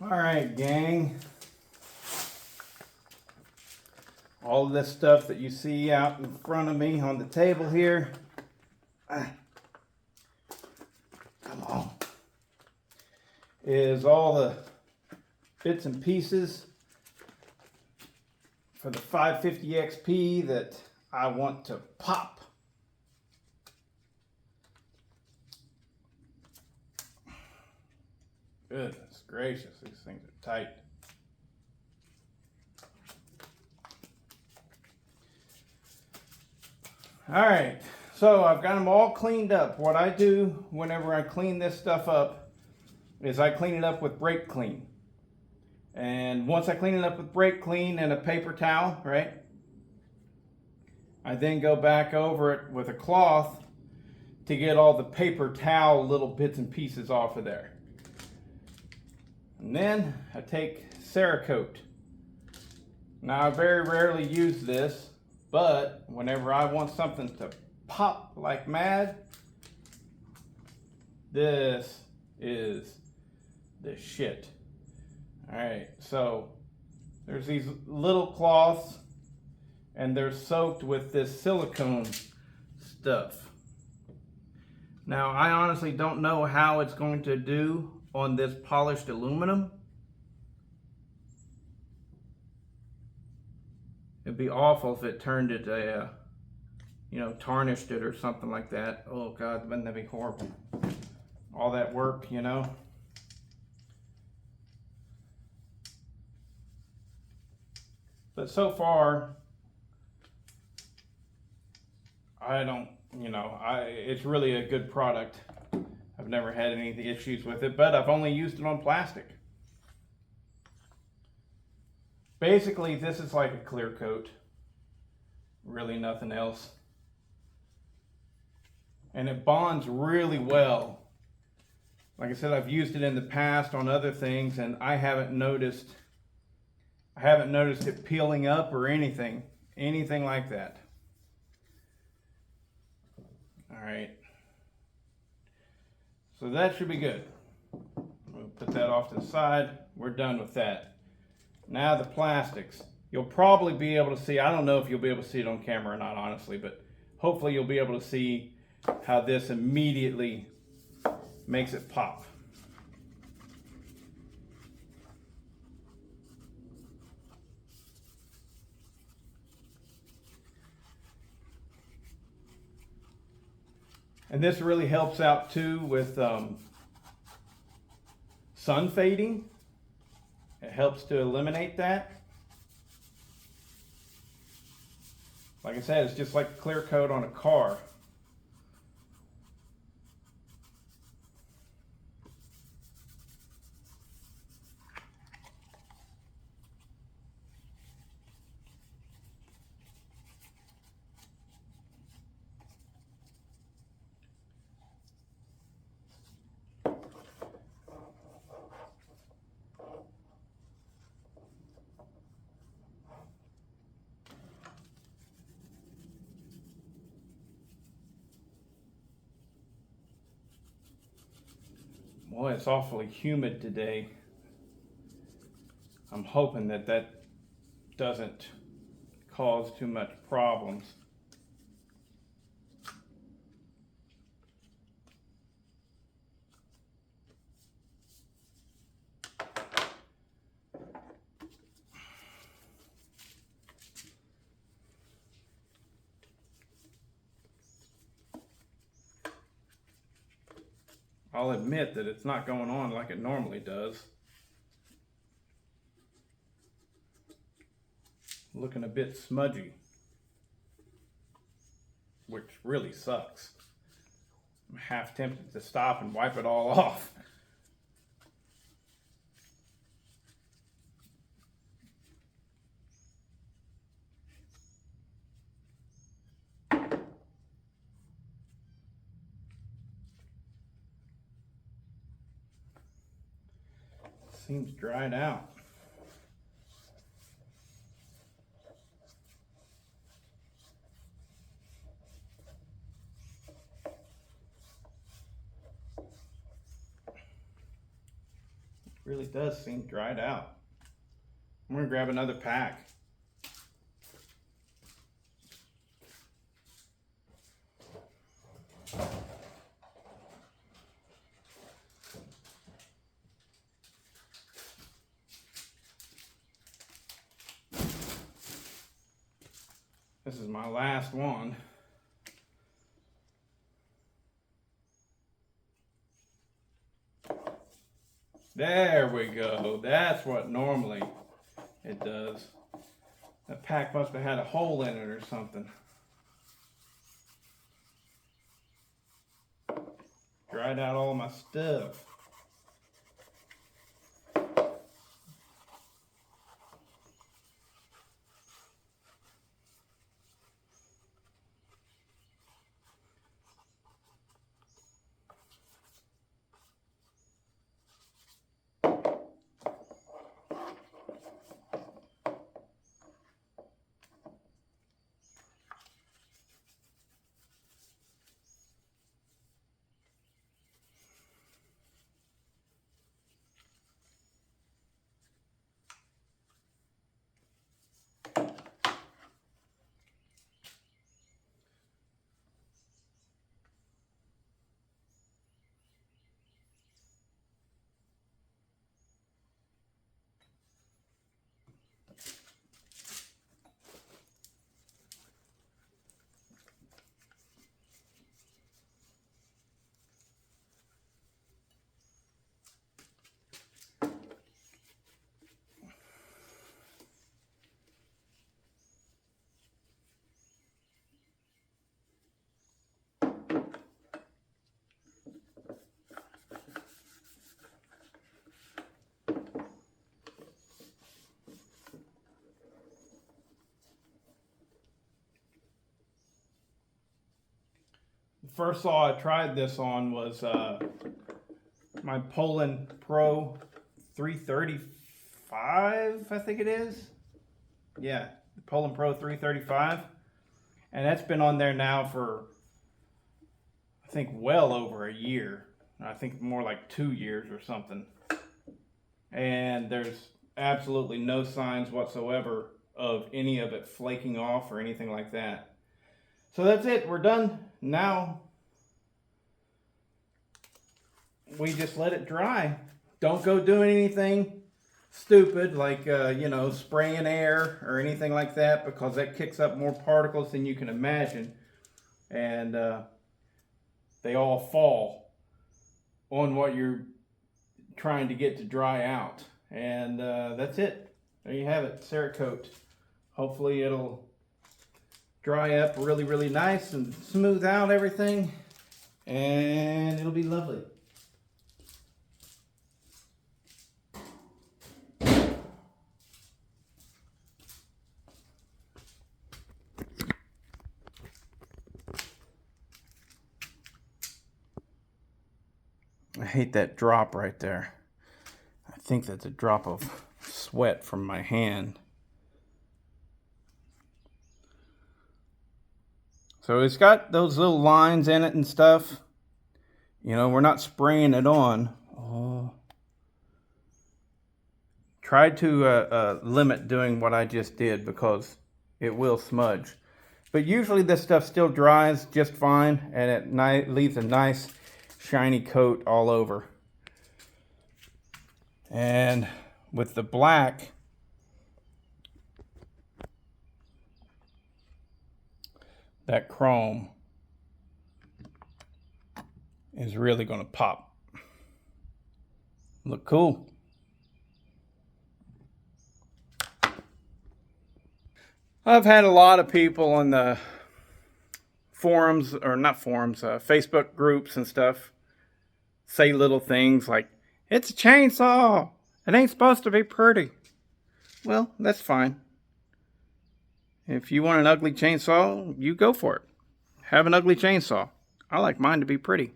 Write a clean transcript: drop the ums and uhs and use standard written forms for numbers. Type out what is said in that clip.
All right, gang. All of this stuff that you see out in front of me on the table here. Come on. Is all the bits and pieces for the 550 XP that I want to pop. Goodness gracious, these things are tight. All right, so I've got them all cleaned up. What I do whenever I clean this stuff up is I clean it up with brake clean. And once I clean it up with brake clean and a paper towel, right? I then go back over it with a cloth to get all the paper towel little bits and pieces off of there. And then I take CeraKote. Now I very rarely use this, but whenever I want something to pop like mad, this is the shit. All right, so there's these little cloths and they're soaked with this silicone stuff. Now I honestly don't know how it's going to do on this polished aluminum. It'd be awful if it turned it a, tarnished it or something like that. Oh God, wouldn't that be horrible? All that work, But so far, I don't, it's really a good product. I've never had any issues with it, but I've only used it on plastic. Basically, this is like a clear coat. Really nothing else. And it bonds really well. Like I said, I've used it in the past on other things, and I haven't noticed it peeling up or anything like that. All right. So that should be good. We'll put that off to the side. We're done with that. Now the plastics. You'll probably be able to see, I don't know if you'll be able to see it on camera or not, honestly, but hopefully you'll be able to see how this immediately makes it pop. And this really helps out too with sun fading. It helps to eliminate that. Like I said, it's just like a clear coat on a car. Boy, it's awfully humid today. I'm hoping that doesn't cause too much problems. I'll admit that it's not going on like it normally does. Looking a bit smudgy, which really sucks. I'm half tempted to stop and wipe it all off. Seems dried out. Really does seem dried out. I'm gonna grab another pack. This is my last one. There we go. That's what normally it does. That pack must have had a hole in it or something. Dried out all my stuff. The first saw I tried this on was my Poland Pro 335, I think it is. Yeah, the Poland Pro 335. And that's been on there now for, I think, well over a year. I think more like 2 years or something. And there's absolutely no signs whatsoever of any of it flaking off or anything like that. So that's it, we're done. Now we just let it dry. Don't go doing anything stupid like spraying air or anything like that, because that kicks up more particles than you can imagine, and they all fall on what you're trying to get to dry out. And that's it. There you have it, CeraKote. Hopefully it'll dry up really, really nice and smooth out everything, and it'll be lovely. I hate that drop right there. I think that's a drop of sweat from my hand. So it's got those little lines in it and stuff. You know, we're not spraying it on. Oh. Try to limit doing what I just did, because it will smudge. But usually this stuff still dries just fine, and it leaves a nice shiny coat all over. And with the black, that chrome is really going to pop. Look cool. I've had a lot of people on the forums, or not forums, Facebook groups and stuff, say little things like, it's a chainsaw, it ain't supposed to be pretty. Well, that's fine. If you want an ugly chainsaw, you go for it. Have an ugly chainsaw. I like mine to be pretty.